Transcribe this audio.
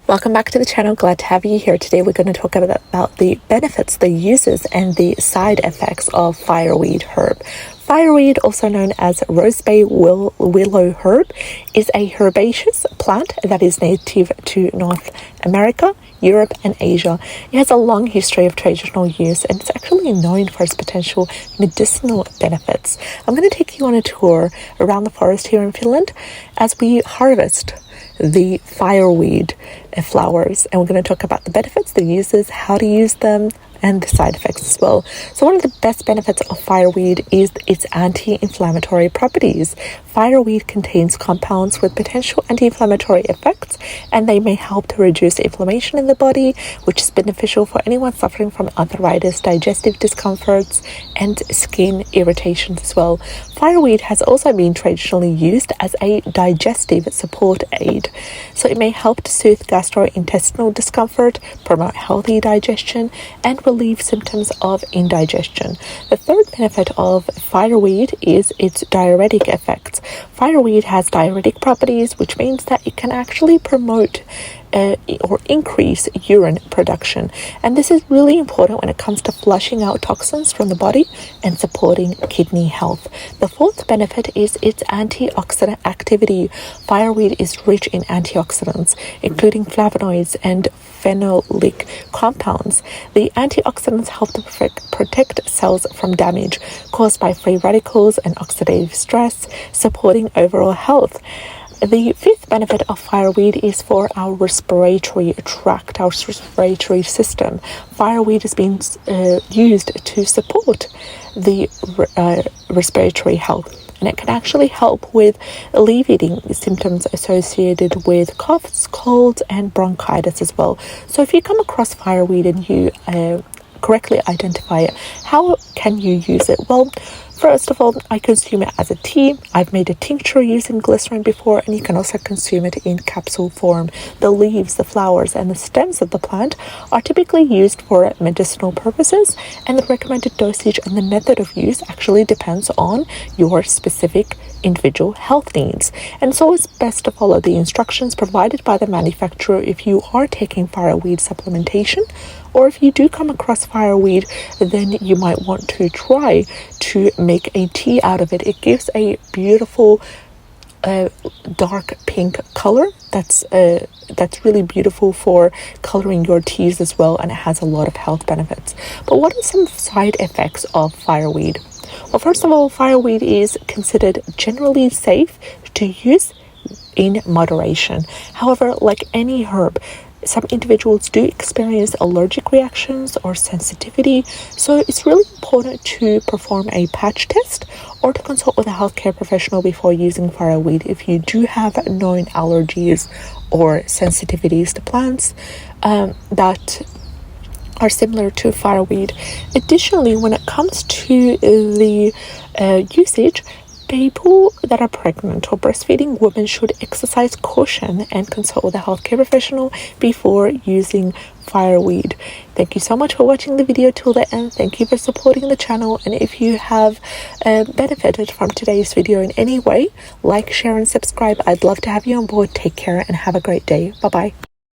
Welcome back to the channel. Glad to have you here. Today we're going to talk about the benefits, the uses, and the side effects of fireweed herb. Fireweed, also known as rosebay willow herb, is a herbaceous plant that is native to North America, Europe, and Asia. It has a long history of traditional use, and it's actually known for its potential medicinal benefits. I'm going to take you on a tour around the forest here in Finland as we harvest the fireweed flowers, and we're going to talk about the benefits, the uses, how to use them, and the side effects as well. So one of the best benefits of fireweed is its anti-inflammatory properties. Fireweed contains compounds with potential anti-inflammatory effects, and they may help to reduce inflammation in the body, which is beneficial for anyone suffering from arthritis, digestive discomforts, and skin irritations as well. Fireweed has also been traditionally used as a digestive support aid, so it may help to soothe gastrointestinal discomfort, promote healthy digestion, and relieve symptoms of indigestion. The third benefit of fireweed is its diuretic effects. Fireweed has diuretic properties, which means that it can actually promote or increase urine production, and this is really important when it comes to flushing out toxins from the body and supporting kidney health. The fourth benefit is its antioxidant activity. Fireweed is rich in antioxidants, including flavonoids and phenolic compounds. The antioxidants help to protect cells from damage caused by free radicals and oxidative stress, supporting overall health. The fifth benefit of fireweed is for our respiratory tract, our respiratory system. Fireweed has been used to support the respiratory health, and it can actually help with alleviating symptoms associated with coughs, colds, and bronchitis as well. So if you come across fireweed and you correctly identify it, how can you use it? Well, first of all, I consume it as a tea. I've made a tincture using glycerin before, and you can also consume it in capsule form. The leaves, the flowers, and the stems of the plant are typically used for medicinal purposes, and the recommended dosage and the method of use actually depends on your specific individual health needs. And so it's best to follow the instructions provided by the manufacturer if you are taking fireweed supplementation, or if you do come across fireweed, then you might want to try to make a tea out of it. It gives a beautiful dark pink color that's really beautiful for coloring your teas as well, and it has a lot of health benefits. But what are some side effects of fireweed? Well, first of all, fireweed is considered generally safe to use in moderation. However, like any herb, some individuals do experience allergic reactions or sensitivity, so it's really important to perform a patch test or to consult with a healthcare professional before using fireweed if you do have known allergies or sensitivities to plants that are similar to fireweed. Additionally, when it comes to the usage, people that are pregnant or breastfeeding women should exercise caution and consult with a healthcare professional before using fireweed. Thank you so much for watching the video till the end. Thank you for supporting the channel, and if you have benefited from today's video in any way, like, share, and subscribe. I'd love to have you on board. Take care and have a great day. Bye bye.